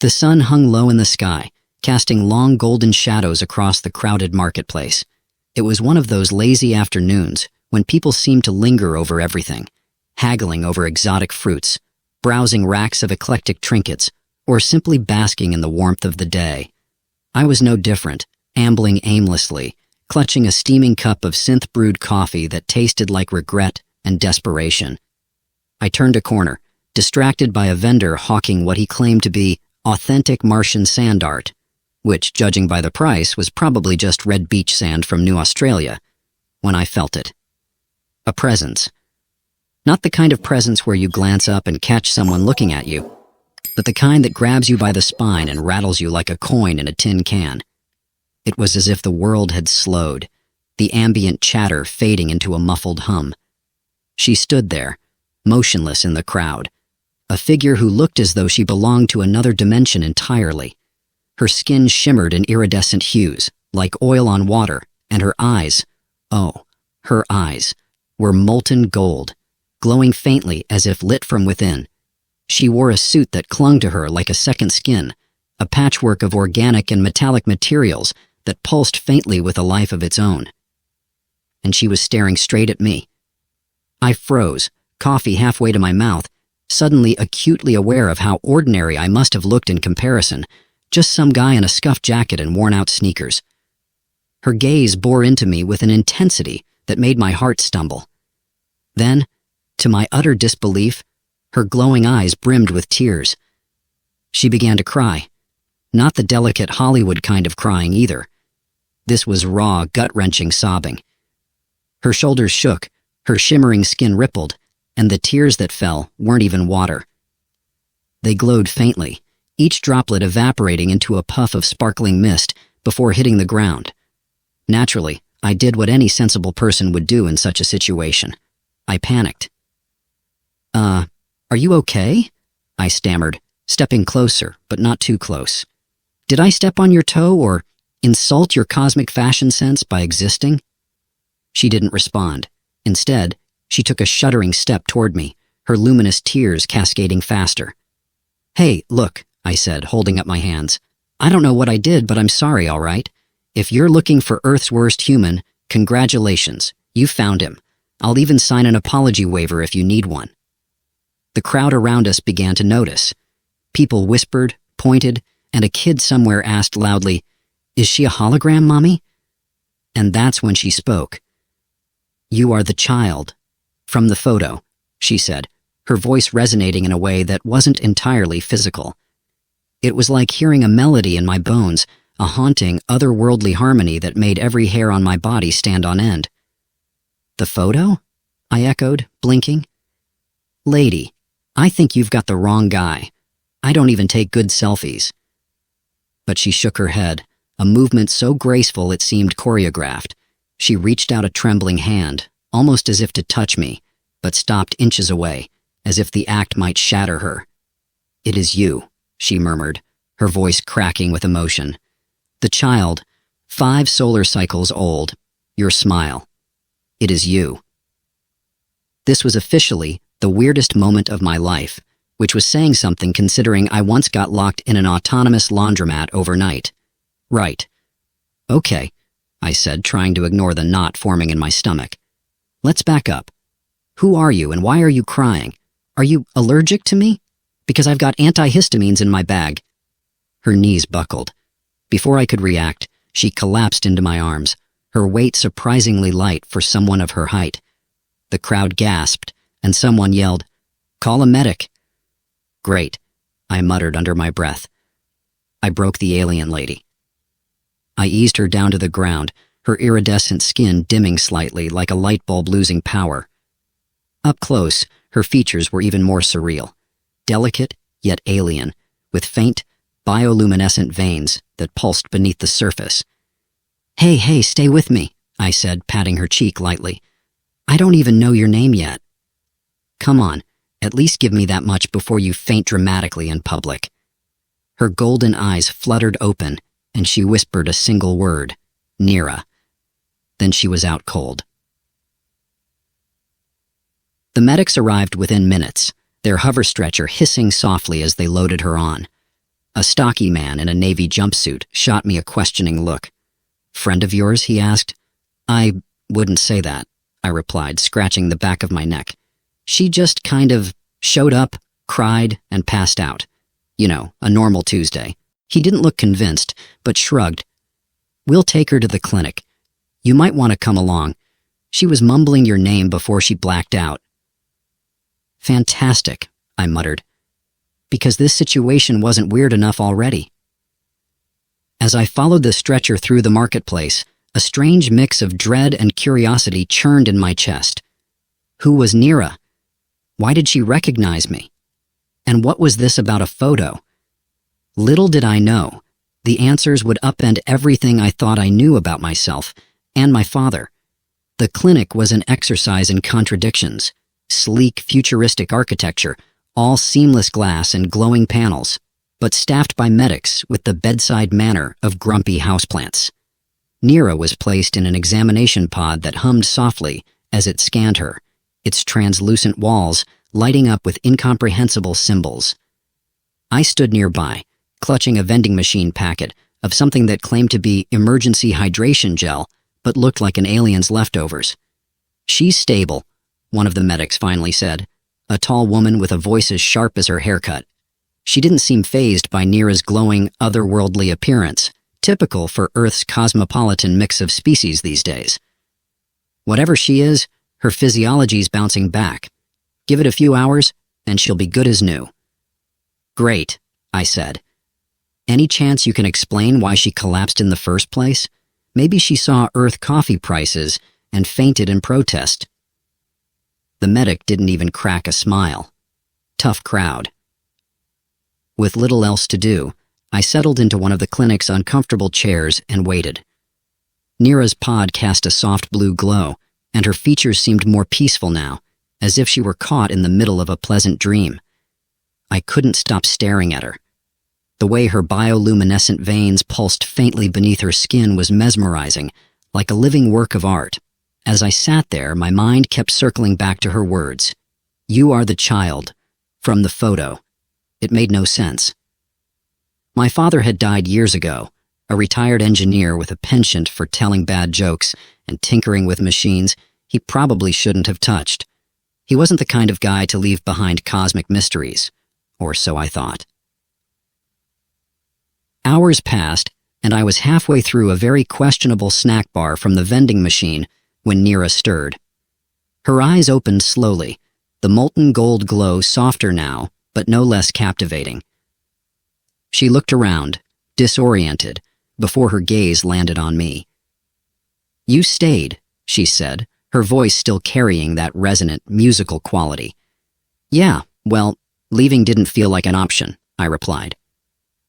The sun hung low in the sky, casting long golden shadows across the crowded marketplace. It was one of those lazy afternoons when people seemed to linger over everything, haggling over exotic fruits, browsing racks of eclectic trinkets, or simply basking in the warmth of the day. I was no different, ambling aimlessly, clutching a steaming cup of synth-brewed coffee that tasted like regret and desperation. I turned a corner, distracted by a vendor hawking what he claimed to be authentic Martian sand art, which, judging by the price, was probably just red beach sand from New Australia, when I felt it. A presence. Not the kind of presence where you glance up and catch someone looking at you, but the kind that grabs you by the spine and rattles you like a coin in a tin can. It was as if the world had slowed, the ambient chatter fading into a muffled hum. She stood there, motionless in the crowd, a figure who looked as though she belonged to another dimension entirely. Her skin shimmered in iridescent hues, like oil on water, and her eyes, oh, her eyes, were molten gold, glowing faintly as if lit from within. She wore a suit that clung to her like a second skin, a patchwork of organic and metallic materials that pulsed faintly with a life of its own. And she was staring straight at me. I froze, coffee halfway to my mouth, suddenly acutely aware of how ordinary I must have looked in comparison, just some guy in a scuffed jacket and worn-out sneakers. Her gaze bore into me with an intensity that made my heart stumble. Then, to my utter disbelief, her glowing eyes brimmed with tears. She began to cry. Not the delicate Hollywood kind of crying either. This was raw, gut-wrenching sobbing. Her shoulders shook, her shimmering skin rippled, and the tears that fell weren't even water. They glowed faintly, each droplet evaporating into a puff of sparkling mist before hitting the ground. Naturally, I did what any sensible person would do in such a situation. I panicked. Are you okay?" I stammered, stepping closer, but not too close. "Did I step on your toe or insult your cosmic fashion sense by existing?" She didn't respond. Instead, she took a shuddering step toward me, her luminous tears cascading faster. "Hey, look," I said, holding up my hands. "I don't know what I did, but I'm sorry, all right? If you're looking for Earth's worst human, congratulations, you found him. I'll even sign an apology waiver if you need one." The crowd around us began to notice. People whispered, pointed, and a kid somewhere asked loudly, "Is she a hologram, Mommy?" And that's when she spoke. "You are the child from the photo," she said, her voice resonating in a way that wasn't entirely physical. It was like hearing a melody in my bones, a haunting, otherworldly harmony that made every hair on my body stand on end. "The photo?" I echoed, blinking. "Lady, I think you've got the wrong guy. I don't even take good selfies." But she shook her head, a movement so graceful it seemed choreographed. She reached out a trembling hand, almost as if to touch me, but stopped inches away, as if the act might shatter her. "It is you," she murmured, her voice cracking with emotion. "The child, 5 solar cycles old, your smile. It is you." This was officially the weirdest moment of my life, which was saying something considering I once got locked in an autonomous laundromat overnight. "Right. Okay," I said, trying to ignore the knot forming in my stomach. "Let's back up. Who are you and why are you crying? Are you allergic to me? Because I've got antihistamines in my bag." Her knees buckled. Before I could react, she collapsed into my arms, her weight surprisingly light for someone of her height. The crowd gasped, and someone yelled, "Call a medic." "Great," I muttered under my breath. I broke the alien lady. I eased her down to the ground, her iridescent skin dimming slightly like a light bulb losing power. Up close, her features were even more surreal, delicate yet alien, with faint, bioluminescent veins that pulsed beneath the surface. Hey, stay with me," I said, patting her cheek lightly. "I don't even know your name yet." "Come on, at least give me that much before you faint dramatically in public." Her golden eyes fluttered open, and she whispered a single word, "Nira." Then she was out cold. The medics arrived within minutes, their hover stretcher hissing softly as they loaded her on. A stocky man in a navy jumpsuit shot me a questioning look. "Friend of yours?" he asked. "I wouldn't say that," I replied, scratching the back of my neck. "She just kind of showed up, cried, and passed out. You know, a normal Tuesday." He didn't look convinced, but shrugged. "We'll take her to the clinic. You might want to come along. She was mumbling your name before she blacked out." "Fantastic," I muttered, because this situation wasn't weird enough already. As I followed the stretcher through the marketplace, a strange mix of dread and curiosity churned in my chest. Who was Nira? Why did she recognize me? And what was this about a photo? Little did I know, the answers would upend everything I thought I knew about myself and my father. The clinic was an exercise in contradictions: sleek, futuristic architecture, all seamless glass and glowing panels, but staffed by medics with the bedside manner of grumpy houseplants. Nira was placed in an examination pod that hummed softly as it scanned her, its translucent walls lighting up with incomprehensible symbols. I stood nearby, clutching a vending machine packet of something that claimed to be emergency hydration gel, but looked like an alien's leftovers. "She's stable," one of the medics finally said, a tall woman with a voice as sharp as her haircut. She didn't seem fazed by Nira's glowing, otherworldly appearance, typical for Earth's cosmopolitan mix of species these days. "Whatever she is, her physiology's bouncing back. Give it a few hours, and she'll be good as new." "Great," I said. "Any chance you can explain why she collapsed in the first place? Maybe she saw Earth coffee prices and fainted in protest." The medic didn't even crack a smile. Tough crowd. With little else to do, I settled into one of the clinic's uncomfortable chairs and waited. Nira's pod cast a soft blue glow, and her features seemed more peaceful now, as if she were caught in the middle of a pleasant dream. I couldn't stop staring at her. The way her bioluminescent veins pulsed faintly beneath her skin was mesmerizing, like a living work of art. As I sat there, my mind kept circling back to her words. "You are the child," from the photo. It made no sense. My father had died years ago, a retired engineer with a penchant for telling bad jokes and tinkering with machines he probably shouldn't have touched. He wasn't the kind of guy to leave behind cosmic mysteries, or so I thought. Hours passed, and I was halfway through a very questionable snack bar from the vending machine when Nira stirred. Her eyes opened slowly, the molten gold glow softer now, but no less captivating. She looked around, disoriented, before her gaze landed on me. "You stayed," she said, her voice still carrying that resonant, musical quality. "Yeah, well, leaving didn't feel like an option," I replied.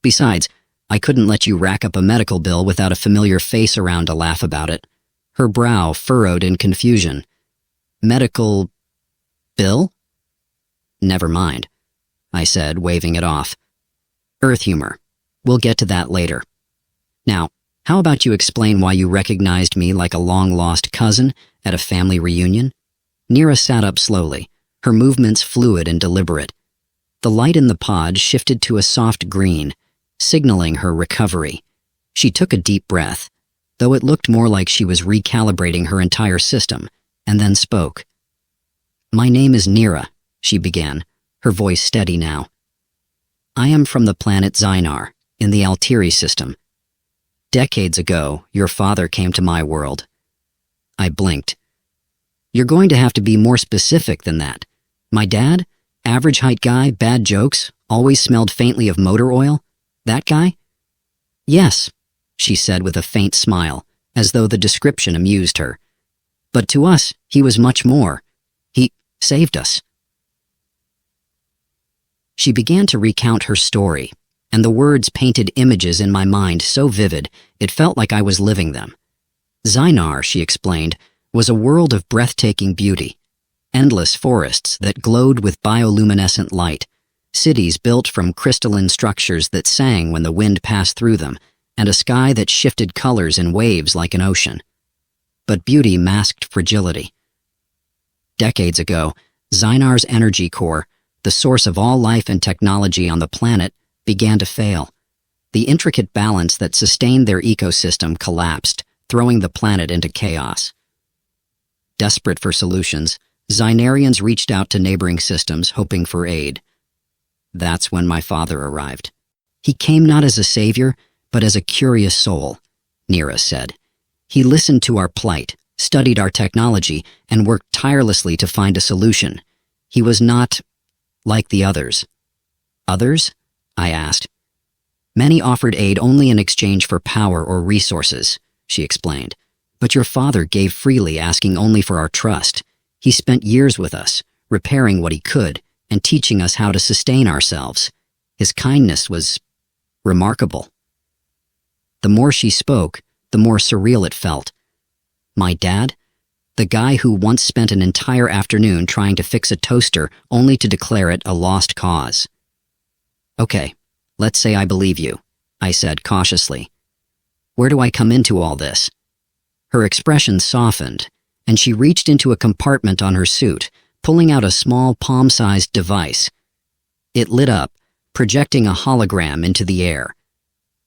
"Besides, I couldn't let you rack up a medical bill without a familiar face around to laugh about it." Her brow furrowed in confusion. "Medical bill?" "Never mind," I said, waving it off. "Earth humor. We'll get to that later. Now, how about you explain why you recognized me like a long-lost cousin at a family reunion?" Nira sat up slowly, her movements fluid and deliberate. The light in the pod shifted to a soft green, signaling her recovery. She took a deep breath, though it looked more like she was recalibrating her entire system, and then spoke. "My name is Nira," she began, her voice steady now. "I am from the planet Zynar, in the Altiri system. Decades ago, your father came to my world." I blinked. "You're going to have to be more specific than that. My dad? Average height guy, bad jokes, always smelled faintly of motor oil? That guy?" "Yes," she said with a faint smile, as though the description amused her. "But to us, he was much more. He saved us." She began to recount her story, and the words painted images in my mind so vivid it felt like I was living them. Zynar, she explained, was a world of breathtaking beauty. Endless forests that glowed with bioluminescent light, cities built from crystalline structures that sang when the wind passed through them, and a sky that shifted colors in waves like an ocean. But beauty masked fragility. Decades ago, Zynar's energy core, the source of all life and technology on the planet, began to fail. The intricate balance that sustained their ecosystem collapsed, throwing the planet into chaos. Desperate for solutions, Xynarians reached out to neighboring systems, hoping for aid. That's when my father arrived. He came not as a savior, but as a curious soul, Nira said. He listened to our plight, studied our technology, and worked tirelessly to find a solution. He was not like the others. Others? I asked. Many offered aid only in exchange for power or resources, she explained. But your father gave freely, asking only for our trust. He spent years with us, repairing what he could, and teaching us how to sustain ourselves. His kindness was remarkable. The more she spoke, the more surreal it felt. My dad? The guy who once spent an entire afternoon trying to fix a toaster only to declare it a lost cause. Okay, let's say I believe you, I said cautiously. Where do I come into all this? Her expression softened, and she reached into a compartment on her suit, pulling out a small palm-sized device. It lit up, projecting a hologram into the air.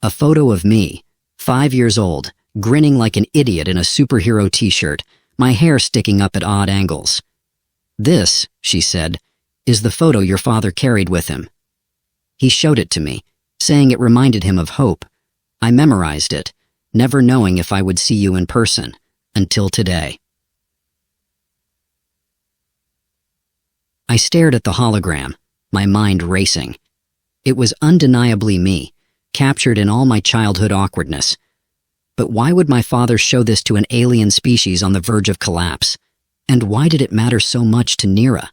A photo of me, 5 years old, grinning like an idiot in a superhero t-shirt, my hair sticking up at odd angles. This, she said, is the photo your father carried with him. He showed it to me, saying it reminded him of hope. I memorized it, never knowing if I would see you in person, until today. I stared at the hologram, my mind racing. It was undeniably me, captured in all my childhood awkwardness. But why would my father show this to an alien species on the verge of collapse? And why did it matter so much to Nira?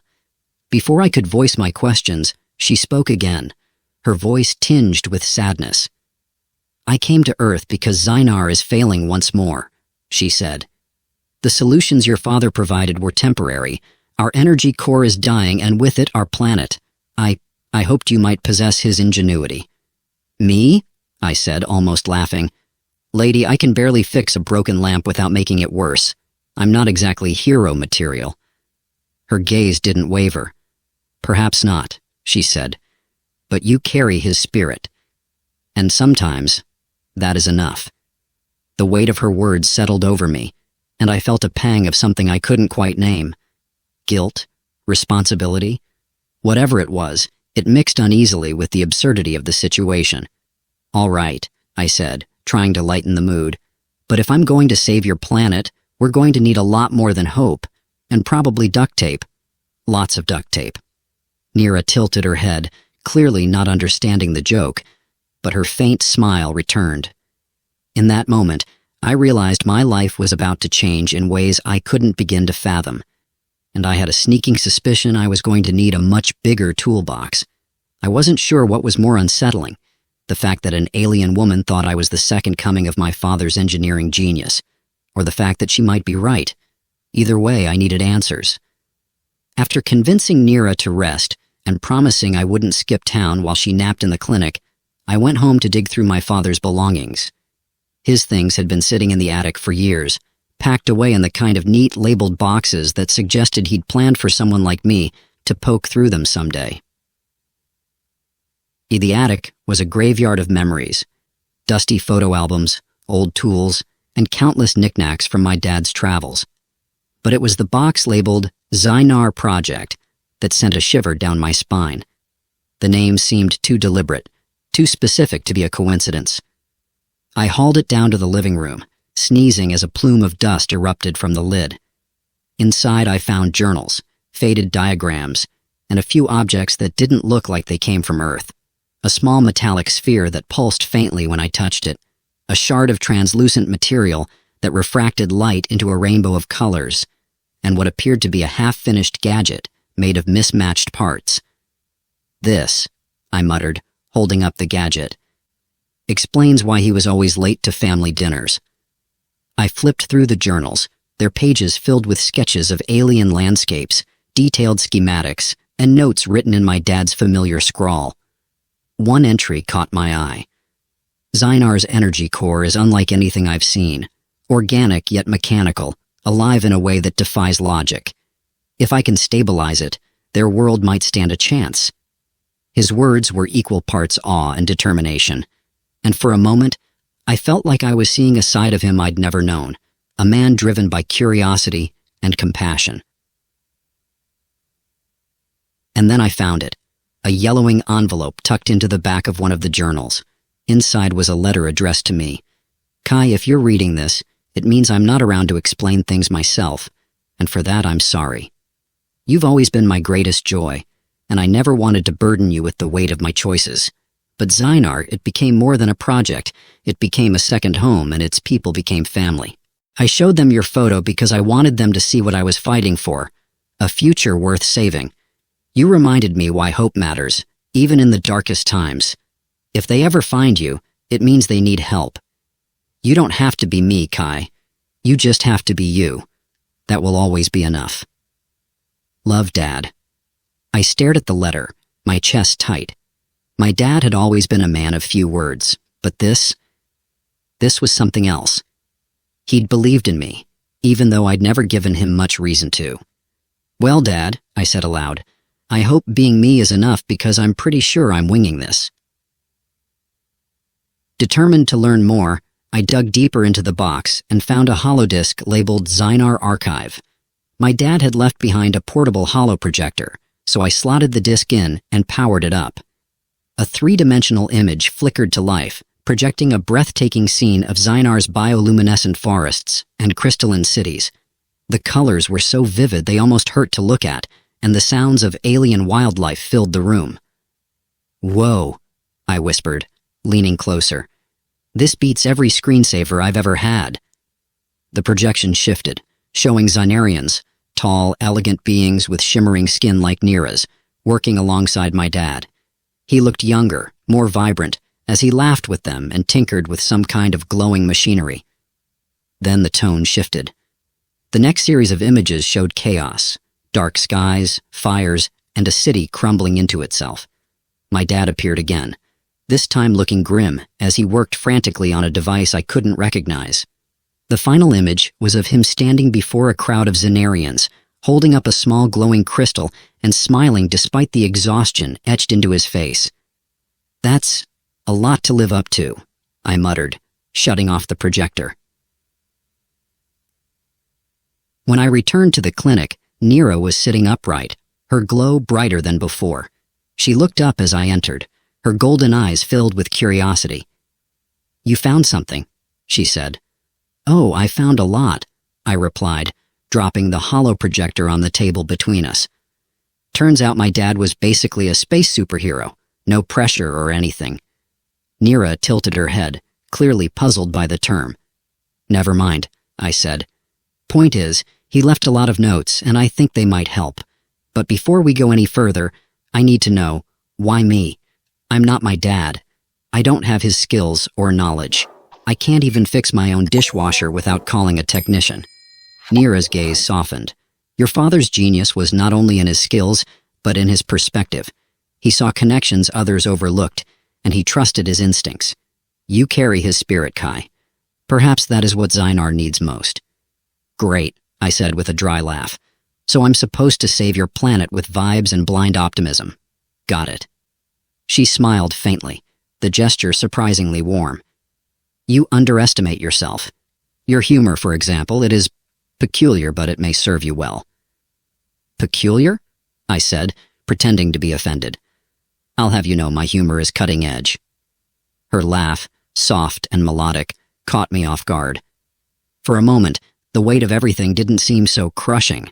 Before I could voice my questions, she spoke again, her voice tinged with sadness. I came to Earth because Xynar is failing once more, she said. The solutions your father provided were temporary. Our energy core is dying, and with it our planet. I hoped you might possess his ingenuity. Me? I said, almost laughing. Lady, I can barely fix a broken lamp without making it worse. I'm not exactly hero material. Her gaze didn't waver. Perhaps not, she said. But you carry his spirit. And sometimes, that is enough. The weight of her words settled over me, and I felt a pang of something I couldn't quite name. Guilt? Responsibility? Whatever it was, it mixed uneasily with the absurdity of the situation. All right, I said, trying to lighten the mood. But if I'm going to save your planet, we're going to need a lot more than hope, and probably duct tape. Lots of duct tape. Nira tilted her head, clearly not understanding the joke, but her faint smile returned. In that moment, I realized my life was about to change in ways I couldn't begin to fathom, and I had a sneaking suspicion I was going to need a much bigger toolbox. I wasn't sure what was more unsettling, the fact that an alien woman thought I was the second coming of my father's engineering genius, or the fact that she might be right. Either way, I needed answers. After convincing Nira to rest and promising I wouldn't skip town while she napped in the clinic, I went home to dig through my father's belongings. His things had been sitting in the attic for years, packed away in the kind of neat labeled boxes that suggested he'd planned for someone like me to poke through them someday. The attic was a graveyard of memories, dusty photo albums, old tools, and countless knickknacks from my dad's travels. But it was the box labeled Xynar Project that sent a shiver down my spine. The name seemed too deliberate, too specific to be a coincidence. I hauled it down to the living room, sneezing as a plume of dust erupted from the lid. Inside I found journals, faded diagrams, and a few objects that didn't look like they came from Earth. A small metallic sphere that pulsed faintly when I touched it, a shard of translucent material that refracted light into a rainbow of colors, and what appeared to be a half-finished gadget made of mismatched parts. This, I muttered, holding up the gadget, explains why he was always late to family dinners. I flipped through the journals, their pages filled with sketches of alien landscapes, detailed schematics, and notes written in my dad's familiar scrawl. One entry caught my eye. Xynar's energy core is unlike anything I've seen, organic yet mechanical, alive in a way that defies logic. If I can stabilize it, their world might stand a chance. His words were equal parts awe and determination. and for a moment, I felt like I was seeing a side of him I'd never known, a man driven by curiosity and compassion. And then I found it, a yellowing envelope tucked into the back of one of the journals. Inside was a letter addressed to me. Kai, if you're reading this, it means I'm not around to explain things myself, and for that I'm sorry. You've always been my greatest joy, and I never wanted to burden you with the weight of my choices. But Zynar, it became more than a project. It became a second home, and its people became family. I showed them your photo because I wanted them to see what I was fighting for, a future worth saving. You reminded me why hope matters, even in the darkest times. If they ever find you, it means they need help. You don't have to be me, Kai. You just have to be you. That will always be enough. Love, Dad. I stared at the letter, my chest tight. My dad had always been a man of few words, but this was something else. He'd believed in me, even though I'd never given him much reason to. Well, Dad, I said aloud, I hope being me is enough because I'm pretty sure I'm winging this. Determined to learn more, I dug deeper into the box and found a holodisc labeled Zynar Archive. My dad had left behind a portable holo projector, so I slotted the disc in and powered it up. A three-dimensional image flickered to life, projecting a breathtaking scene of Zynar's bioluminescent forests and crystalline cities. The colors were so vivid they almost hurt to look at, and the sounds of alien wildlife filled the room. Whoa, I whispered, leaning closer. This beats every screensaver I've ever had. The projection shifted, showing Zynarians, tall, elegant beings with shimmering skin like Nira's, working alongside my dad. He looked younger, more vibrant, as he laughed with them and tinkered with some kind of glowing machinery. Then the tone shifted. The next series of images showed chaos, dark skies, fires, and a city crumbling into itself. My dad appeared again, this time looking grim as he worked frantically on a device I couldn't recognize. The final image was of him standing before a crowd of Zenarians, holding up a small glowing crystal and smiling despite the exhaustion etched into his face. That's a lot to live up to, I muttered, shutting off the projector. When I returned to the clinic, Nira was sitting upright, her glow brighter than before. She looked up as I entered, her golden eyes filled with curiosity. You found something, she said. Oh, I found a lot, I replied, dropping the holo projector on the table between us. Turns out my dad was basically a space superhero, no pressure or anything. Nira tilted her head, clearly puzzled by the term. Never mind, I said. Point is, he left a lot of notes, and I think they might help. But before we go any further, I need to know, why me? I'm not my dad. I don't have his skills or knowledge. I can't even fix my own dishwasher without calling a technician. Nira's gaze softened. Your father's genius was not only in his skills, but in his perspective. He saw connections others overlooked, and he trusted his instincts. You carry his spirit, Kai. Perhaps that is what Zynar needs most. Great, I said with a dry laugh. So I'm supposed to save your planet with vibes and blind optimism. Got it. She smiled faintly, the gesture surprisingly warm. You underestimate yourself. Your humor, for example, it is peculiar, but it may serve you well. Peculiar? I said, pretending to be offended. I'll have you know my humor is cutting edge. Her laugh, soft and melodic, caught me off guard. For a moment, the weight of everything didn't seem so crushing.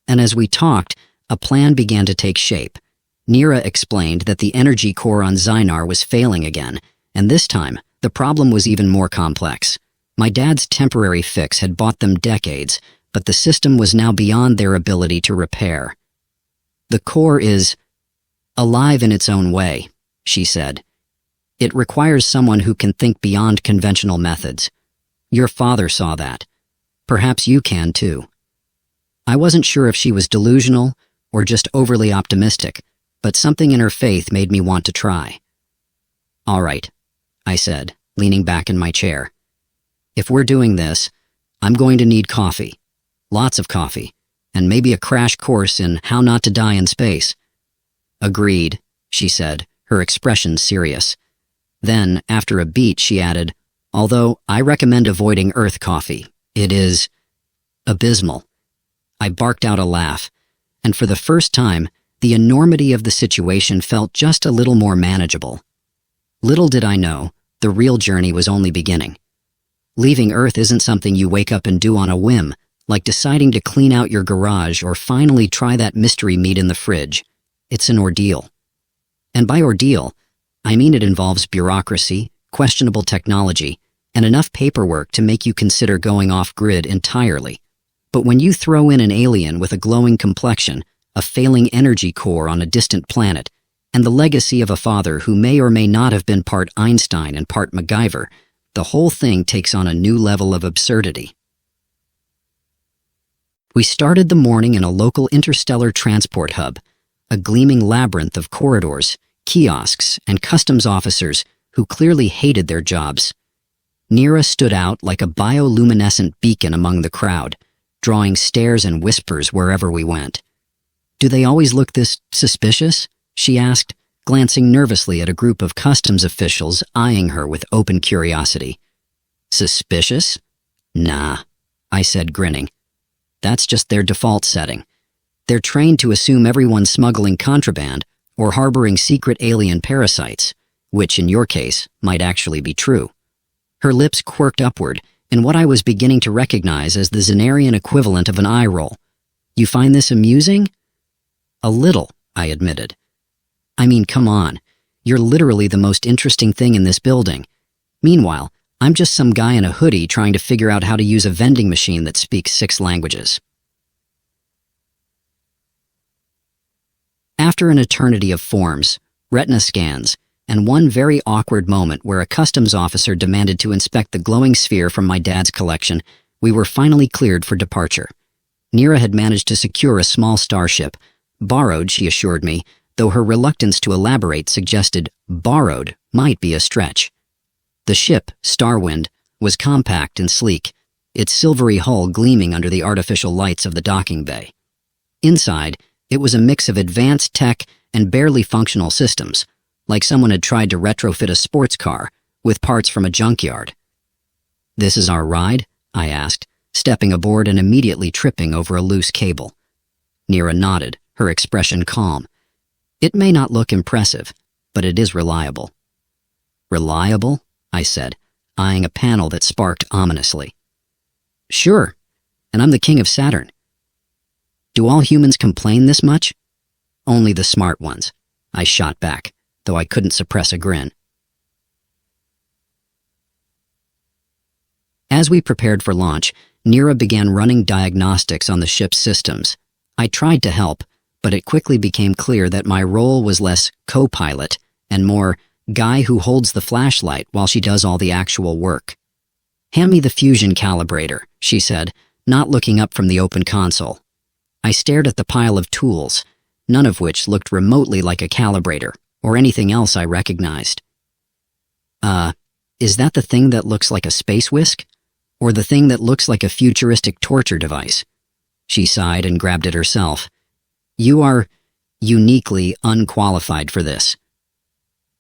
And as we talked, a plan began to take shape. Nira explained that the energy core on Zynar was failing again, and this time, the problem was even more complex. My dad's temporary fix had bought them decades, but the system was now beyond their ability to repair. The core is alive in its own way, she said. It requires someone who can think beyond conventional methods. Your father saw that. Perhaps you can too. I wasn't sure if she was delusional or just overly optimistic, but something in her faith made me want to try. All right, I said, leaning back in my chair. If we're doing this, I'm going to need coffee. Lots of coffee, and maybe a crash course in how not to die in space. Agreed, she said, her expression serious. Then, after a beat, she added, "Although I recommend avoiding Earth coffee. It is abysmal." I barked out a laugh, and for the first time, the enormity of the situation felt just a little more manageable. Little did I know, the real journey was only beginning. Leaving Earth isn't something you wake up and do on a whim, like deciding to clean out your garage or finally try that mystery meat in the fridge. It's an ordeal. And by ordeal, I mean it involves bureaucracy, questionable technology, and enough paperwork to make you consider going off-grid entirely. But when you throw in an alien with a glowing complexion, a failing energy core on a distant planet, and the legacy of a father who may or may not have been part Einstein and part MacGyver, the whole thing takes on a new level of absurdity. We started the morning in a local interstellar transport hub, a gleaming labyrinth of corridors, kiosks, and customs officers who clearly hated their jobs. Nira stood out like a bioluminescent beacon among the crowd, drawing stares and whispers wherever we went. "Do they always look this suspicious?" she asked, glancing nervously at a group of customs officials eyeing her with open curiosity. "Suspicious? Nah," I said, grinning. "That's just their default setting. They're trained to assume everyone's smuggling contraband or harboring secret alien parasites, which in your case might actually be true." Her lips quirked upward in what I was beginning to recognize as the Xenarian equivalent of an eye roll. "You find this amusing?" "A little," I admitted. "I mean, come on. You're literally the most interesting thing in this building. Meanwhile, I'm just some guy in a hoodie trying to figure out how to use a vending machine that speaks 6 languages." After an eternity of forms, retina scans, and one very awkward moment where a customs officer demanded to inspect the glowing sphere from my dad's collection, we were finally cleared for departure. Nira had managed to secure a small starship, borrowed, she assured me, though her reluctance to elaborate suggested borrowed might be a stretch. The ship, Starwind, was compact and sleek, its silvery hull gleaming under the artificial lights of the docking bay. Inside, it was a mix of advanced tech and barely functional systems, like someone had tried to retrofit a sports car with parts from a junkyard. "This is our ride?" I asked, stepping aboard and immediately tripping over a loose cable. Nira nodded, her expression calm. "It may not look impressive, but it is reliable." "Reliable?" I said, eyeing a panel that sparked ominously. "Sure, and I'm the king of Saturn." "Do all humans complain this much?" "Only the smart ones," I shot back, though I couldn't suppress a grin. As we prepared for launch, Nira began running diagnostics on the ship's systems. I tried to help, but it quickly became clear that my role was less co-pilot and more guy who holds the flashlight while she does all the actual work. "Hand me the fusion calibrator," she said, not looking up from the open console. I stared at the pile of tools, none of which looked remotely like a calibrator or anything else I recognized. Is that the thing that looks like a space whisk? Or the thing that looks like a futuristic torture device?" She sighed and grabbed it herself. "You are uniquely unqualified for this."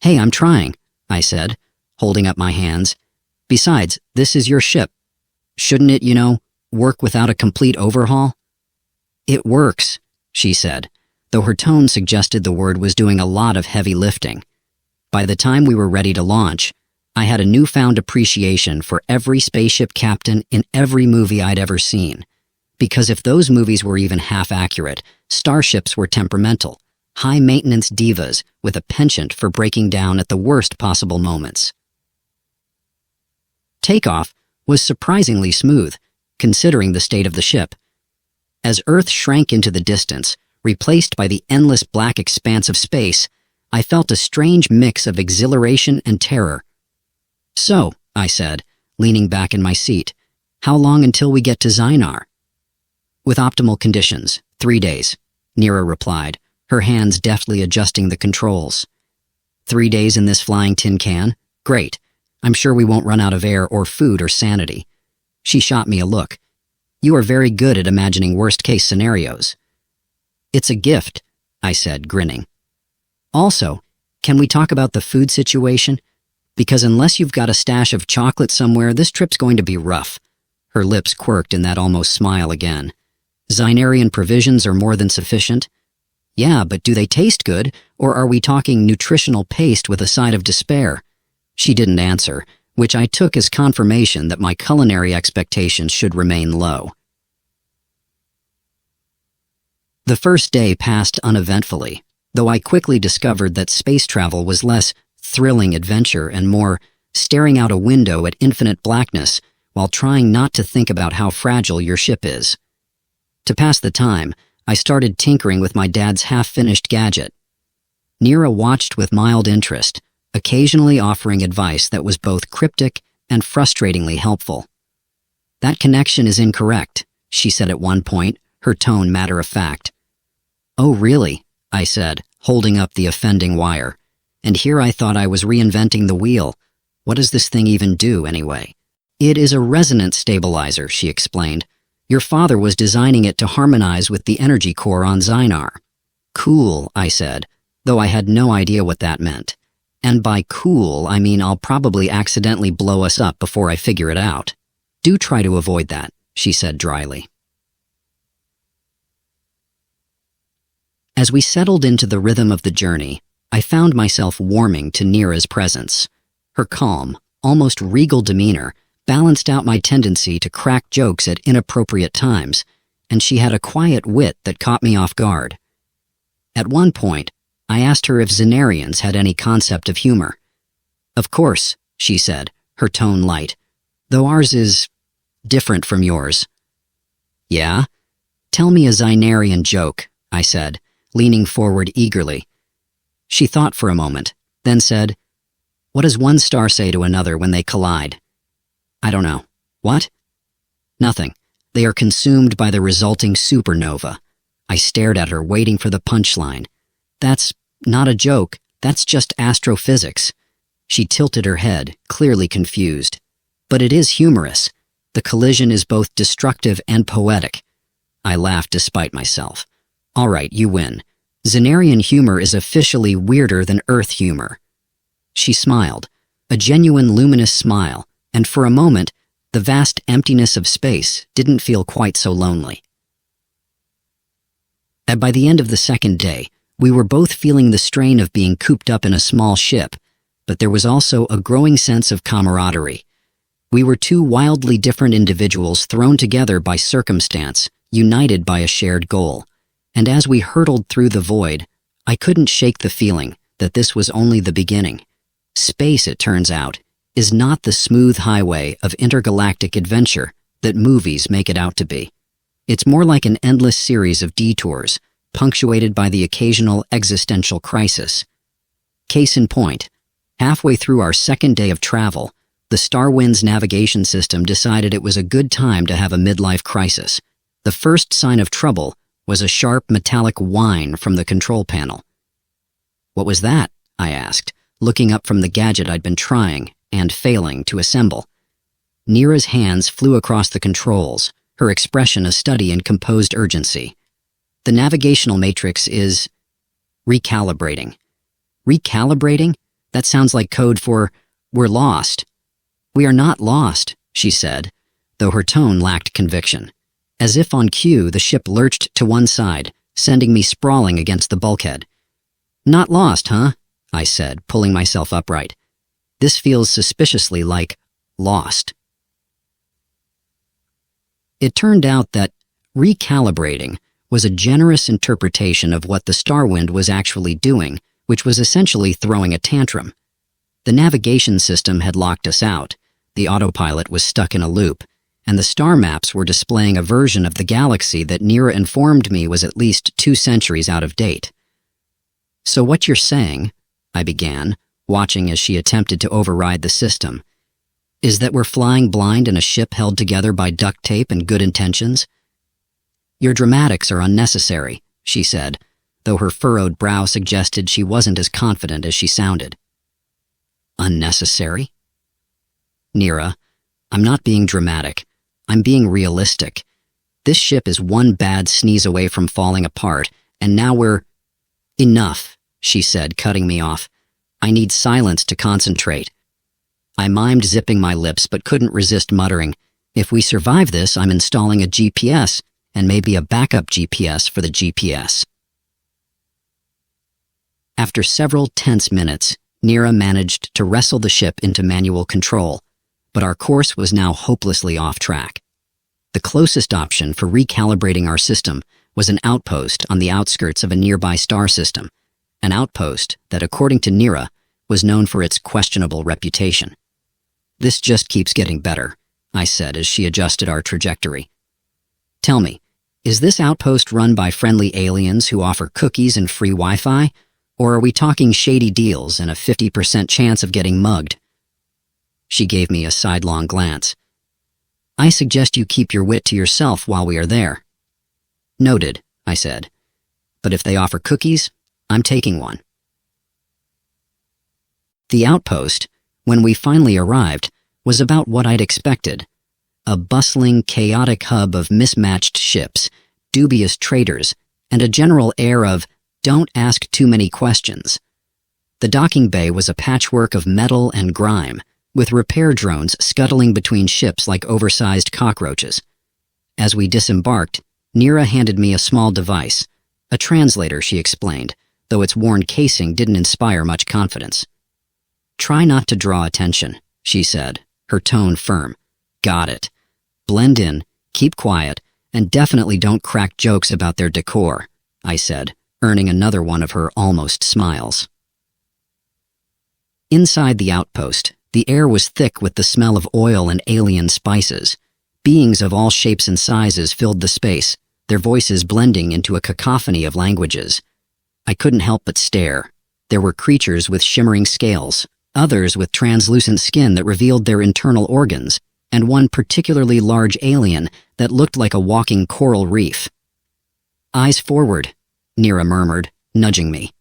"Hey, I'm trying," I said, holding up my hands. "Besides, this is your ship. Shouldn't it, work without a complete overhaul?" "It works," she said, though her tone suggested the word was doing a lot of heavy lifting. By the time we were ready to launch, I had a newfound appreciation for every spaceship captain in every movie I'd ever seen. Because if those movies were even half accurate, starships were temperamental, high-maintenance divas with a penchant for breaking down at the worst possible moments. Takeoff was surprisingly smooth, considering the state of the ship. As Earth shrank into the distance, replaced by the endless black expanse of space, I felt a strange mix of exhilaration and terror. "So," I said, leaning back in my seat, "how long until we get to Zynar?" "With optimal conditions, 3 days," Nira replied, her hands deftly adjusting the controls. 3 days in this flying tin can? Great. I'm sure we won't run out of air or food or sanity. She shot me a look. "You are very good at imagining worst-case scenarios." "It's a gift," I said, grinning. "Also, can we talk about the food situation? Because unless you've got a stash of chocolate somewhere, this trip's going to be rough." Her lips quirked in that almost smile again. "Xynarian provisions are more than sufficient?" "Yeah, but do they taste good, or are we talking nutritional paste with a side of despair?" She didn't answer, which I took as confirmation that my culinary expectations should remain low. The first day passed uneventfully, though I quickly discovered that space travel was less thrilling adventure and more staring out a window at infinite blackness while trying not to think about how fragile your ship is. To pass the time, I started tinkering with my dad's half-finished gadget. Nira watched with mild interest, occasionally offering advice that was both cryptic and frustratingly helpful. "That connection is incorrect," she said at one point, her tone matter-of-fact. "Oh, really?" I said, holding up the offending wire. And here I thought I was reinventing the wheel. What does this thing even do, anyway? "It is a resonance stabilizer," she explained. "Your father was designing it to harmonize with the energy core on Xynar." "Cool," I said, though I had no idea what that meant. And by cool, I mean I'll probably accidentally blow us up before I figure it out. "Do try to avoid that," she said dryly. As we settled into the rhythm of the journey, I found myself warming to Nira's presence. Her calm, almost regal demeanor balanced out my tendency to crack jokes at inappropriate times, and she had a quiet wit that caught me off guard. At one point, I asked her if Xynarians had any concept of humor. "Of course," she said, her tone light, "though ours is different from yours." "Yeah? Tell me a Xynarian joke," I said, leaning forward eagerly. She thought for a moment, then said, "What does one star say to another when they collide?" "I don't know." "What?" "Nothing. They are consumed by the resulting supernova." I stared at her, waiting for the punchline. "That's not a joke. That's just astrophysics." She tilted her head, clearly confused. "But it is humorous. The collision is both destructive and poetic." I laughed despite myself. "All right, you win. Xynarian humor is officially weirder than Earth humor." She smiled, a genuine luminous smile, and for a moment, the vast emptiness of space didn't feel quite so lonely. And by the end of the second day, we were both feeling the strain of being cooped up in a small ship, but there was also a growing sense of camaraderie. We were two wildly different individuals thrown together by circumstance, united by a shared goal. And as we hurtled through the void, I couldn't shake the feeling that this was only the beginning. Space, it turns out, is not the smooth highway of intergalactic adventure that movies make it out to be. It's more like an endless series of detours, punctuated by the occasional existential crisis. Case in point, halfway through our second day of travel, the Starwind's navigation system decided it was a good time to have a midlife crisis. The first sign of trouble was a sharp metallic whine from the control panel. "What was that?" I asked, looking up from the gadget I'd been trying and failing to assemble. Nira's hands flew across the controls, her expression a study in composed urgency. "The navigational matrix is recalibrating." "Recalibrating? That sounds like code for we're lost." "We are not lost," she said, though her tone lacked conviction. As if on cue, the ship lurched to one side, sending me sprawling against the bulkhead. "Not lost, huh?" I said, pulling myself upright. "This feels suspiciously like lost." It turned out that recalibrating was a generous interpretation of what the Starwind was actually doing, which was essentially throwing a tantrum. The navigation system had locked us out, the autopilot was stuck in a loop, and the star maps were displaying a version of the galaxy that Nira informed me was at least 2 centuries out of date. "So what you're saying," I began, watching as she attempted to override the system, "is that we're flying blind in a ship held together by duct tape and good intentions?" "Your dramatics are unnecessary," she said, though her furrowed brow suggested she wasn't as confident as she sounded. "Unnecessary?" "Nira, I'm not being dramatic. I'm being realistic. This ship is one bad sneeze away from falling apart, and now we're—" "Enough," she said, cutting me off. "I need silence to concentrate." I mimed zipping my lips but couldn't resist muttering, "If we survive this, I'm installing a GPS, and maybe a backup GPS for the GPS." After several tense minutes, Nira managed to wrestle the ship into manual control, but our course was now hopelessly off track. The closest option for recalibrating our system was an outpost on the outskirts of a nearby star system, an outpost that, according to Nira, was known for its questionable reputation. "This just keeps getting better," I said as she adjusted our trajectory. "Tell me, is this outpost run by friendly aliens who offer cookies and free Wi-Fi, or are we talking shady deals and a 50% chance of getting mugged?" She gave me a sidelong glance. "I suggest you keep your wit to yourself while we are there." "Noted," I said. "But if they offer cookies, I'm taking one." The outpost, when we finally arrived, was about what I'd expected. A bustling, chaotic hub of mismatched ships, dubious traders, and a general air of "don't ask too many questions." The docking bay was a patchwork of metal and grime, with repair drones scuttling between ships like oversized cockroaches. As we disembarked, Nira handed me a small device. A translator, she explained, though its worn casing didn't inspire much confidence. "Try not to draw attention," she said, her tone firm. "Got it. Blend in, keep quiet, and definitely don't crack jokes about their decor," I said, earning another one of her almost smiles. Inside the outpost, the air was thick with the smell of oil and alien spices. Beings of all shapes and sizes filled the space, their voices blending into a cacophony of languages. I couldn't help but stare. There were creatures with shimmering scales, others with translucent skin that revealed their internal organs, and one particularly large alien that looked like a walking coral reef. "Eyes forward," Nira murmured, nudging me.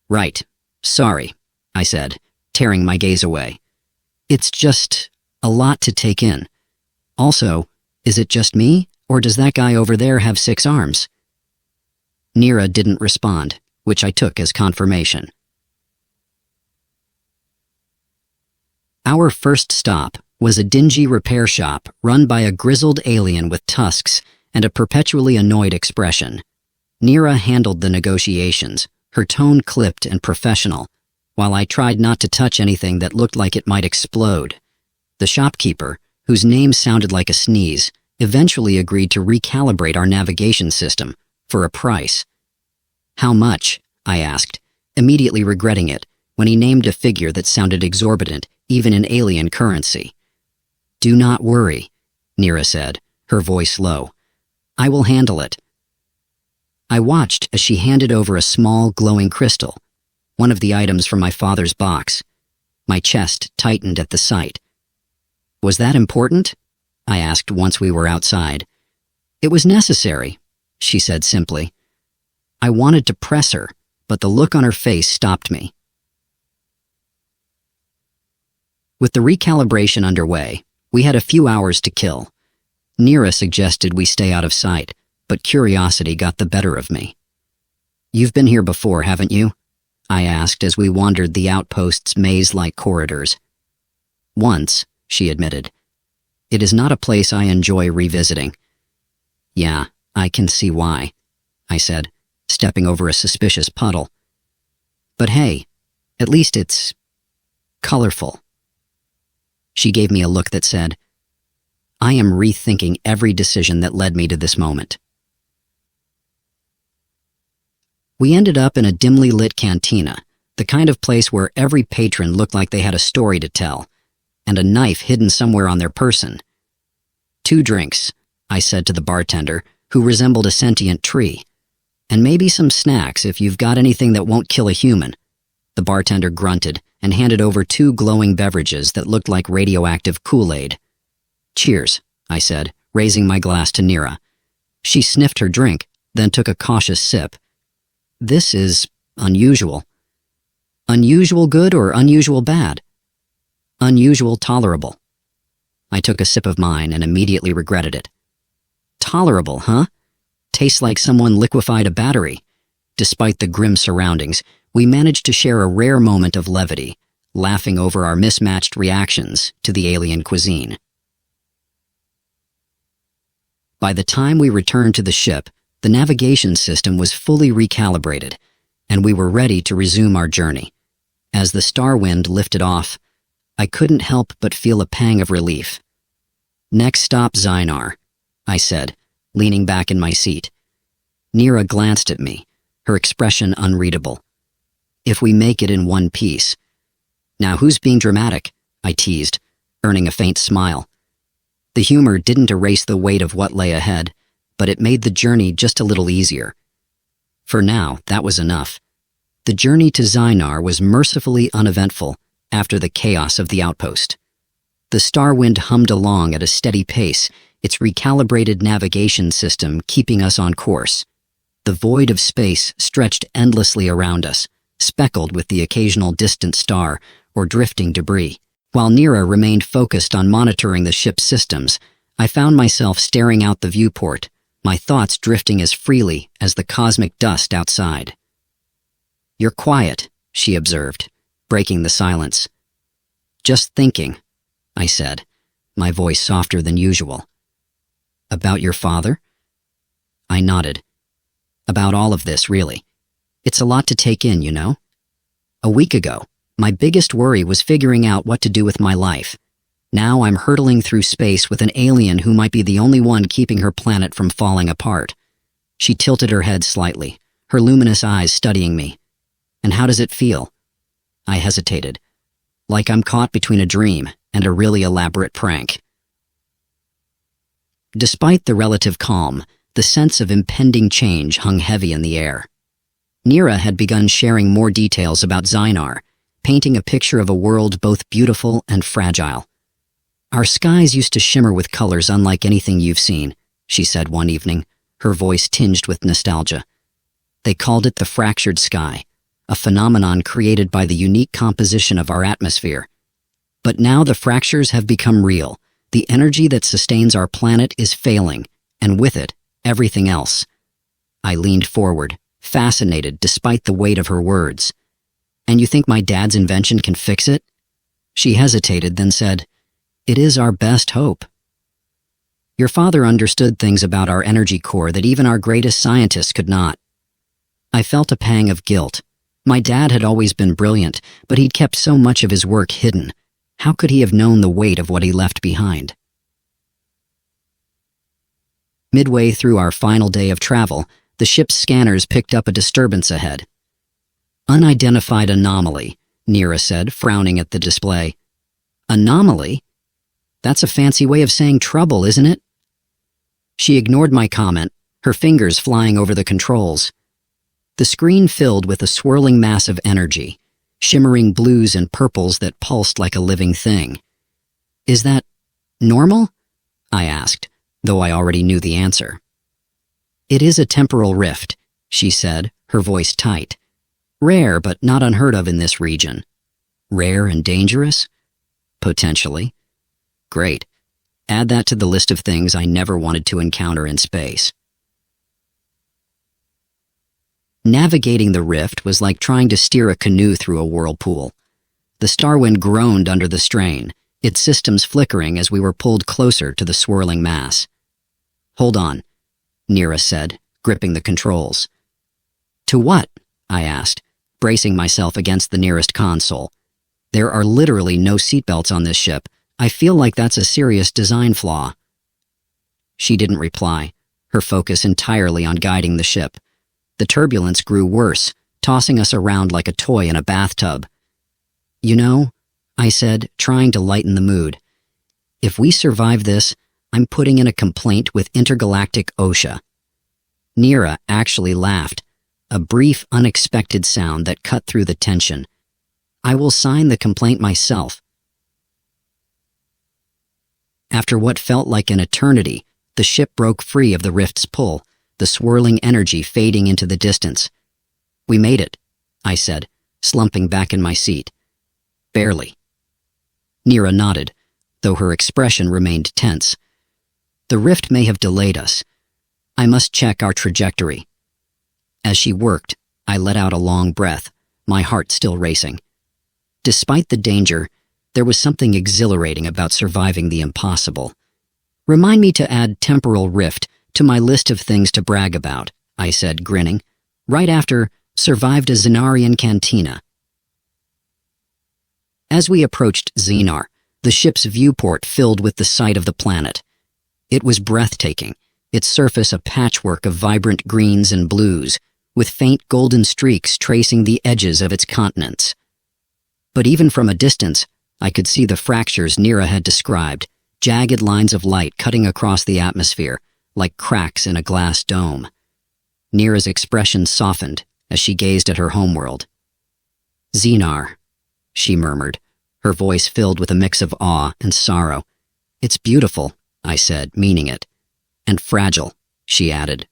"Right. Sorry," I said, tearing my gaze away. "It's just a lot to take in. Also, is it just me, or does that guy over there have 6 arms?" Nira didn't respond, which I took as confirmation. Our first stop was a dingy repair shop run by a grizzled alien with tusks and a perpetually annoyed expression. Nira handled the negotiations, her tone clipped and professional, while I tried not to touch anything that looked like it might explode. The shopkeeper, whose name sounded like a sneeze, eventually agreed to recalibrate our navigation system for a price. "How much?" I asked, immediately regretting it when he named a figure that sounded exorbitant, even in alien currency. "Do not worry," Nira said, her voice low. "I will handle it." I watched as she handed over a small, glowing crystal, one of the items from my father's box. My chest tightened at the sight. "Was that important?" I asked once we were outside. "It was necessary," she said simply. I wanted to press her, but the look on her face stopped me. With the recalibration underway, we had a few hours to kill. Nira suggested we stay out of sight, but curiosity got the better of me. "You've been here before, haven't you?" I asked as we wandered the outpost's maze-like corridors. "Once," she admitted. "It is not a place I enjoy revisiting." "Yeah, I can see why," I said, stepping over a suspicious puddle. "But hey, at least it's colorful." She gave me a look that said, "I am rethinking every decision that led me to this moment." We ended up in a dimly lit cantina, the kind of place where every patron looked like they had a story to tell, and a knife hidden somewhere on their person. "2 drinks," I said to the bartender, who resembled a sentient tree. "And maybe some snacks if you've got anything that won't kill a human." The bartender grunted and handed over 2 glowing beverages that looked like radioactive Kool-Aid. "Cheers," I said, raising my glass to Nira. She sniffed her drink, then took a cautious sip. "This is unusual." "Unusual good or unusual bad?" "Unusual tolerable." I took a sip of mine and immediately regretted it. "Tolerable, huh? Tastes like someone liquefied a battery." Despite the grim surroundings, we managed to share a rare moment of levity, laughing over our mismatched reactions to the alien cuisine. By the time we returned to the ship, the navigation system was fully recalibrated, and we were ready to resume our journey. As the star wind lifted off, I couldn't help but feel a pang of relief. "Next stop, Zynar," I said, leaning back in my seat. Nira glanced at me, her expression unreadable. "If we make it in one piece." "Now who's being dramatic?" I teased, earning a faint smile. The humor didn't erase the weight of what lay ahead, but it made the journey just a little easier. For now, that was enough. The journey to Zynar was mercifully uneventful after the chaos of the outpost. The star wind hummed along at a steady pace, its recalibrated navigation system keeping us on course. The void of space stretched endlessly around us, speckled with the occasional distant star or drifting debris. While Nira remained focused on monitoring the ship's systems, I found myself staring out the viewport, my thoughts drifting as freely as the cosmic dust outside. "You're quiet," she observed, breaking the silence. "Just thinking," I said, my voice softer than usual. "About your father?" I nodded. "About all of this, really. It's a lot to take in, you know? A week ago, my biggest worry was figuring out what to do with my life. Now I'm hurtling through space with an alien who might be the only one keeping her planet from falling apart." She tilted her head slightly, her luminous eyes studying me. "And how does it feel?" I hesitated. "Like I'm caught between a dream and a really elaborate prank." Despite the relative calm, the sense of impending change hung heavy in the air. Nira had begun sharing more details about Zynar, painting a picture of a world both beautiful and fragile. "Our skies used to shimmer with colors unlike anything you've seen," she said one evening, her voice tinged with nostalgia. "They called it the fractured sky, a phenomenon created by the unique composition of our atmosphere. But now the fractures have become real. The energy that sustains our planet is failing, and with it, everything else." I leaned forward, fascinated despite the weight of her words. "And you think my dad's invention can fix it?" She hesitated, then said, "It is our best hope." "Your father understood things about our energy core that even our greatest scientists could not." I felt a pang of guilt. My dad had always been brilliant, but he'd kept so much of his work hidden. How could he have known the weight of what he left behind? Midway through our final day of travel, the ship's scanners picked up a disturbance ahead. "Unidentified anomaly," Nira said, frowning at the display. "Anomaly? That's a fancy way of saying trouble, isn't it?" She ignored my comment, her fingers flying over the controls. The screen filled with a swirling mass of energy, shimmering blues and purples that pulsed like a living thing. "Is that normal?" I asked, though I already knew the answer. "It is a temporal rift," she said, her voice tight. "Rare, but not unheard of in this region." "Rare and dangerous?" "Potentially." "Great. Add that to the list of things I never wanted to encounter in space." Navigating the rift was like trying to steer a canoe through a whirlpool. The star wind groaned under the strain, its systems flickering as we were pulled closer to the swirling mass. "Hold on," Nira said, gripping the controls. "To what?" I asked, bracing myself against the nearest console. "There are literally no seatbelts on this ship. I feel like that's a serious design flaw." She didn't reply, her focus entirely on guiding the ship. The turbulence grew worse, tossing us around like a toy in a bathtub. "You know," I said, trying to lighten the mood, "if we survive this, I'm putting in a complaint with intergalactic OSHA." Nira actually laughed, a brief, unexpected sound that cut through the tension. "I will sign the complaint myself." After what felt like an eternity, the ship broke free of the rift's pull, the swirling energy fading into the distance. "We made it," I said, slumping back in my seat. "Barely." Nira nodded, though her expression remained tense. "The rift may have delayed us. I must check our trajectory." As she worked, I let out a long breath, my heart still racing. Despite the danger, there was something exhilarating about surviving the impossible. "Remind me to add temporal rift to my list of things to brag about," I said, grinning. "Right after, survived a Xenarian cantina." As we approached Xenar, the ship's viewport filled with the sight of the planet. It was breathtaking, its surface a patchwork of vibrant greens and blues, with faint golden streaks tracing the edges of its continents. But even from a distance, I could see the fractures Nira had described, jagged lines of light cutting across the atmosphere, like cracks in a glass dome. Nira's expression softened as she gazed at her homeworld. "Xenar," she murmured, her voice filled with a mix of awe and sorrow. "It's beautiful," I said, meaning it. "And fragile," she added.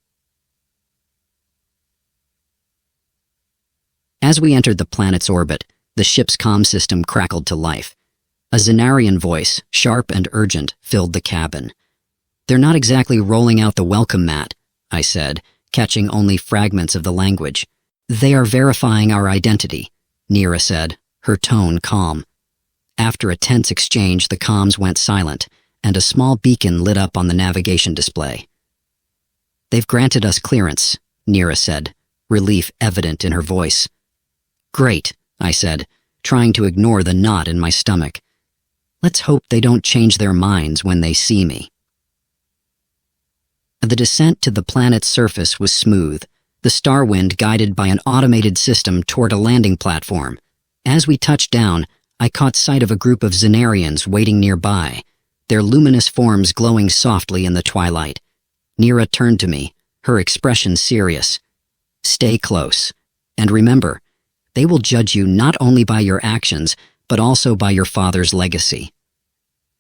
As we entered the planet's orbit, the ship's comm system crackled to life. A Xenarian voice, sharp and urgent, filled the cabin. "They're not exactly rolling out the welcome mat," I said, catching only fragments of the language. "They are verifying our identity," Nira said, her tone calm. After a tense exchange, the comms went silent, and a small beacon lit up on the navigation display. "They've granted us clearance," Nira said, relief evident in her voice. "Great," I said, trying to ignore the knot in my stomach. "Let's hope they don't change their minds when they see me." The descent to the planet's surface was smooth, the Starwind guided by an automated system toward a landing platform. As we touched down, I caught sight of a group of Xenarians waiting nearby, their luminous forms glowing softly in the twilight. Nira turned to me, her expression serious. "Stay close. And remember, they will judge you not only by your actions, but also by your father's legacy."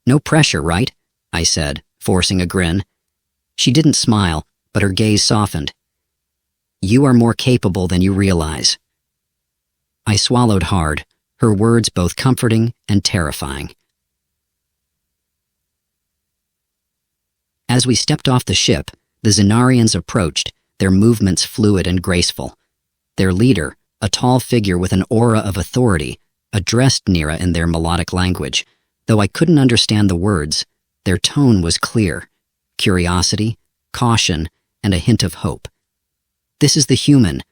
"No pressure, right?" I said, forcing a grin. She didn't smile, but her gaze softened. "You are more capable than you realize." I swallowed hard, her words both comforting and terrifying. As we stepped off the ship, the Xenarians approached, their movements fluid and graceful. Their leader, a tall figure with an aura of authority, addressed Nira in their melodic language. Though I couldn't understand the words, their tone was clear: curiosity, caution, and a hint of hope. "This is the human,"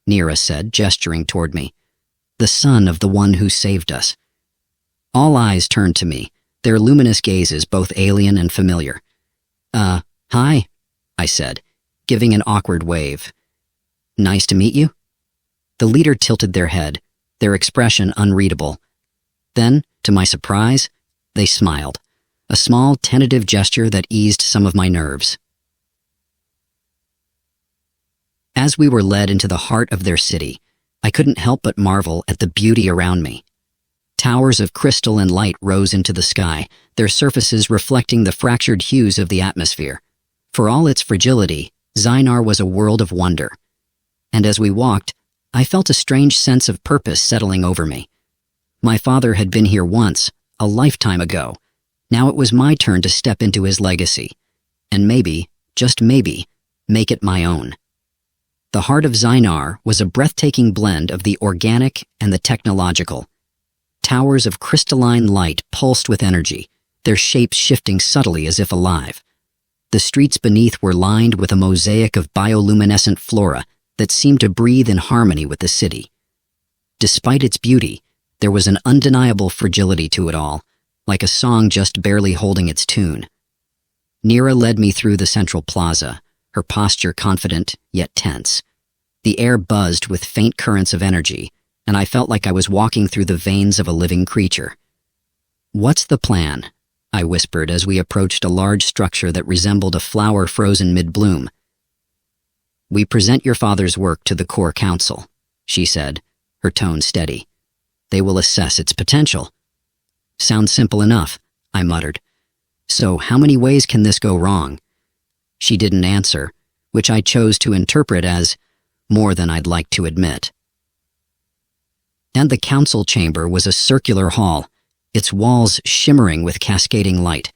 Nira said, gesturing toward me. "The son of the one who saved us." All eyes turned to me, their luminous gazes both alien and familiar. Hi," I said, giving an awkward wave. "Nice to meet you?" The leader tilted their head, their expression unreadable. Then, to my surprise, they smiled, a small, tentative gesture that eased some of my nerves. As we were led into the heart of their city, I couldn't help but marvel at the beauty around me. Towers of crystal and light rose into the sky, their surfaces reflecting the fractured hues of the atmosphere. For all its fragility, Xenar was a world of wonder. And as we walked, I felt a strange sense of purpose settling over me. My father had been here once, a lifetime ago. Now it was my turn to step into his legacy. And maybe, just maybe, make it my own. The heart of Xenar was a breathtaking blend of the organic and the technological. Towers of crystalline light pulsed with energy, their shapes shifting subtly as if alive. The streets beneath were lined with a mosaic of bioluminescent flora that seemed to breathe in harmony with the city. Despite its beauty, there was an undeniable fragility to it all, like a song just barely holding its tune. Nira led me through the central plaza, her posture confident yet tense. The air buzzed with faint currents of energy, and I felt like I was walking through the veins of a living creature. "What's the plan?" I whispered as we approached a large structure that resembled a flower frozen mid-bloom. "We present your father's work to the core council," she said, her tone steady. "They will assess its potential." "Sounds simple enough," I muttered. "So how many ways can this go wrong?" She didn't answer, which I chose to interpret as more than I'd like to admit. And the council chamber was a circular hall, its walls shimmering with cascading light.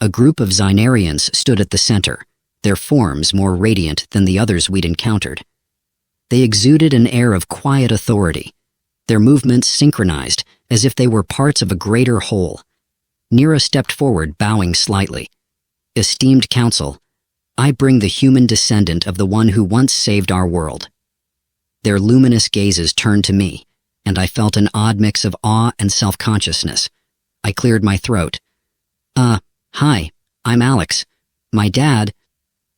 A group of Xenarians stood at the center, their forms more radiant than the others we'd encountered. They exuded an air of quiet authority, their movements synchronized as if they were parts of a greater whole. Nira stepped forward, bowing slightly. "Esteemed council, I bring the human descendant of the one who once saved our world." Their luminous gazes turned to me, and I felt an odd mix of awe and self-consciousness. I cleared my throat. Hi, I'm Alex. My dad,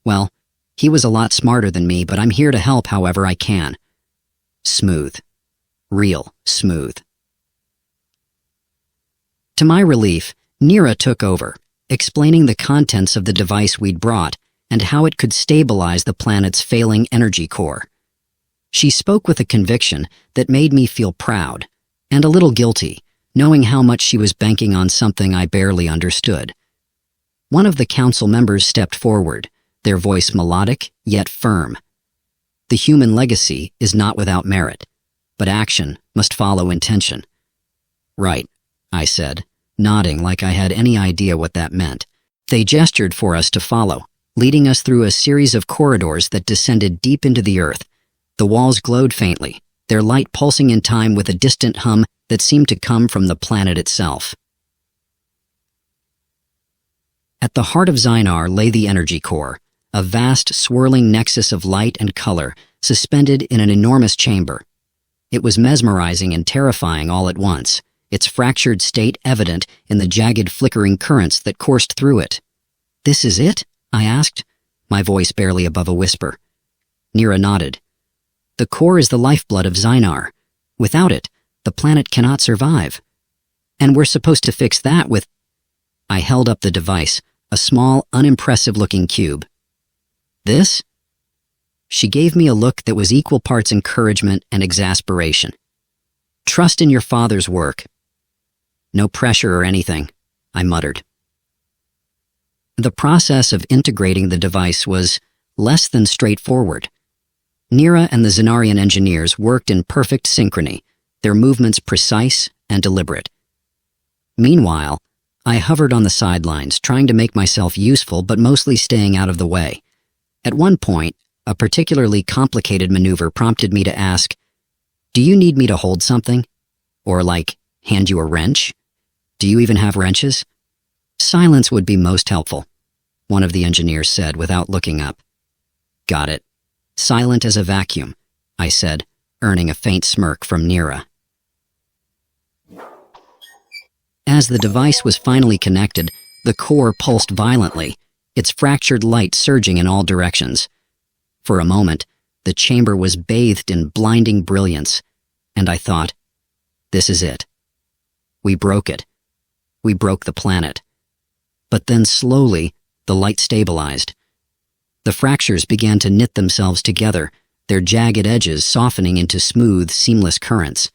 well, he was a lot smarter than me, but I'm here to help however I can." Smooth. Real smooth. To my relief, Nira took over, explaining the contents of the device we'd brought and how it could stabilize the planet's failing energy core. She spoke with a conviction that made me feel proud and a little guilty, knowing how much she was banking on something I barely understood. One of the council members stepped forward, their voice melodic yet firm. "The human legacy is not without merit, but action must follow intention." "Right," I said, nodding like I had any idea what that meant. They gestured for us to follow, leading us through a series of corridors that descended deep into the earth. The walls glowed faintly, their light pulsing in time with a distant hum that seemed to come from the planet itself. At the heart of Zynar lay the energy core, a vast, swirling nexus of light and color suspended in an enormous chamber. It was mesmerizing and terrifying all at once, its fractured state evident in the jagged, flickering currents that coursed through it. "This is it?" I asked, my voice barely above a whisper. Nira nodded. "The core is the lifeblood of Zynar. Without it, the planet cannot survive. And we're supposed to fix that with—" I held up the device, a small, unimpressive-looking cube. "This?" She gave me a look that was equal parts encouragement and exasperation. "Trust in your father's work." "No pressure or anything," I muttered. The process of integrating the device was less than straightforward. Nira and the Zenarian engineers worked in perfect synchrony, their movements precise and deliberate. Meanwhile, I hovered on the sidelines, trying to make myself useful but mostly staying out of the way. At one point, a particularly complicated maneuver prompted me to ask, "Do you need me to hold something? Or like, hand you a wrench? Do you even have wrenches?" "Silence would be most helpful," one of the engineers said without looking up. "Got it. Silent as a vacuum," I said, earning a faint smirk from Nira. As the device was finally connected, the core pulsed violently, its fractured light surging in all directions. For a moment, the chamber was bathed in blinding brilliance, and I thought, this is it. We broke it. We broke the planet. But then slowly, the light stabilized. The fractures began to knit themselves together, their jagged edges softening into smooth, seamless currents.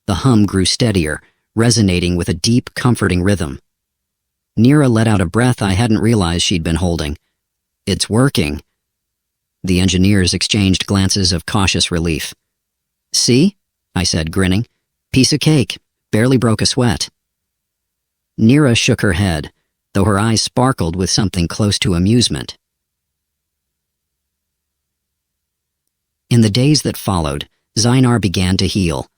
The hum grew steadier, resonating with a deep, comforting rhythm. Nira let out a breath I hadn't realized she'd been holding. "It's working." The engineers exchanged glances of cautious relief. "See?" I said, grinning. "Piece of cake. Barely broke a sweat." Nira shook her head, though her eyes sparkled with something close to amusement. In the days that followed, Zynar began to heal.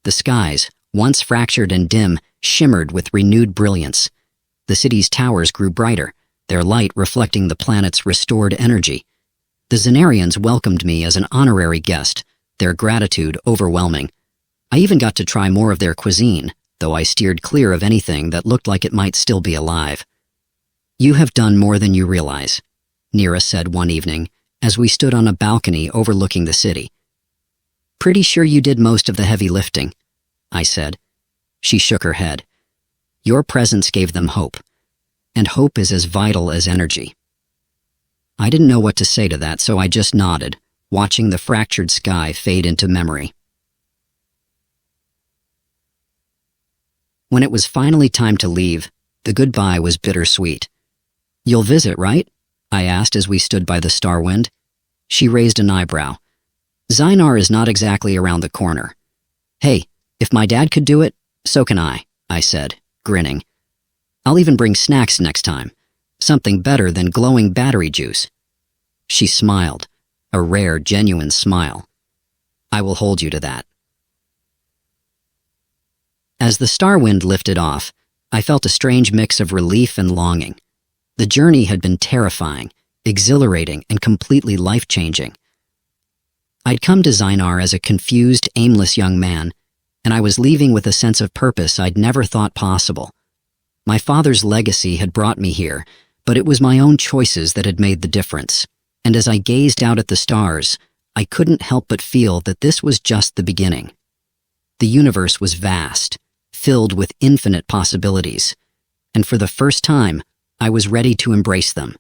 The skies, once fractured and dim, shimmered with renewed brilliance. The city's towers grew brighter, their light reflecting the planet's restored energy. The Zenarians welcomed me as an honorary guest, their gratitude overwhelming. I even got to try more of their cuisine, though I steered clear of anything that looked like it might still be alive. "You have done more than you realize," Nira said one evening, as we stood on a balcony overlooking the city. "Pretty sure you did most of the heavy lifting," I said. She shook her head. "Your presence gave them hope, and hope is as vital as energy." I didn't know what to say to that, so I just nodded, watching the fractured sky fade into memory. When it was finally time to leave, the goodbye was bittersweet. "You'll visit, right?" I asked as we stood by the Starwind. She raised an eyebrow. "Zynar is not exactly around the corner." "Hey, if my dad could do it, so can I said, grinning. "I'll even bring snacks next time. Something better than glowing battery juice." She smiled, a rare, genuine smile. "I will hold you to that." As the star wind lifted off, I felt a strange mix of relief and longing. The journey had been terrifying, exhilarating, and completely life-changing. I'd come to Zynar as a confused, aimless young man, and I was leaving with a sense of purpose I'd never thought possible. My father's legacy had brought me here, but it was my own choices that had made the difference. And as I gazed out at the stars, I couldn't help but feel that this was just the beginning. The universe was vast, filled with infinite possibilities, and for the first time, I was ready to embrace them.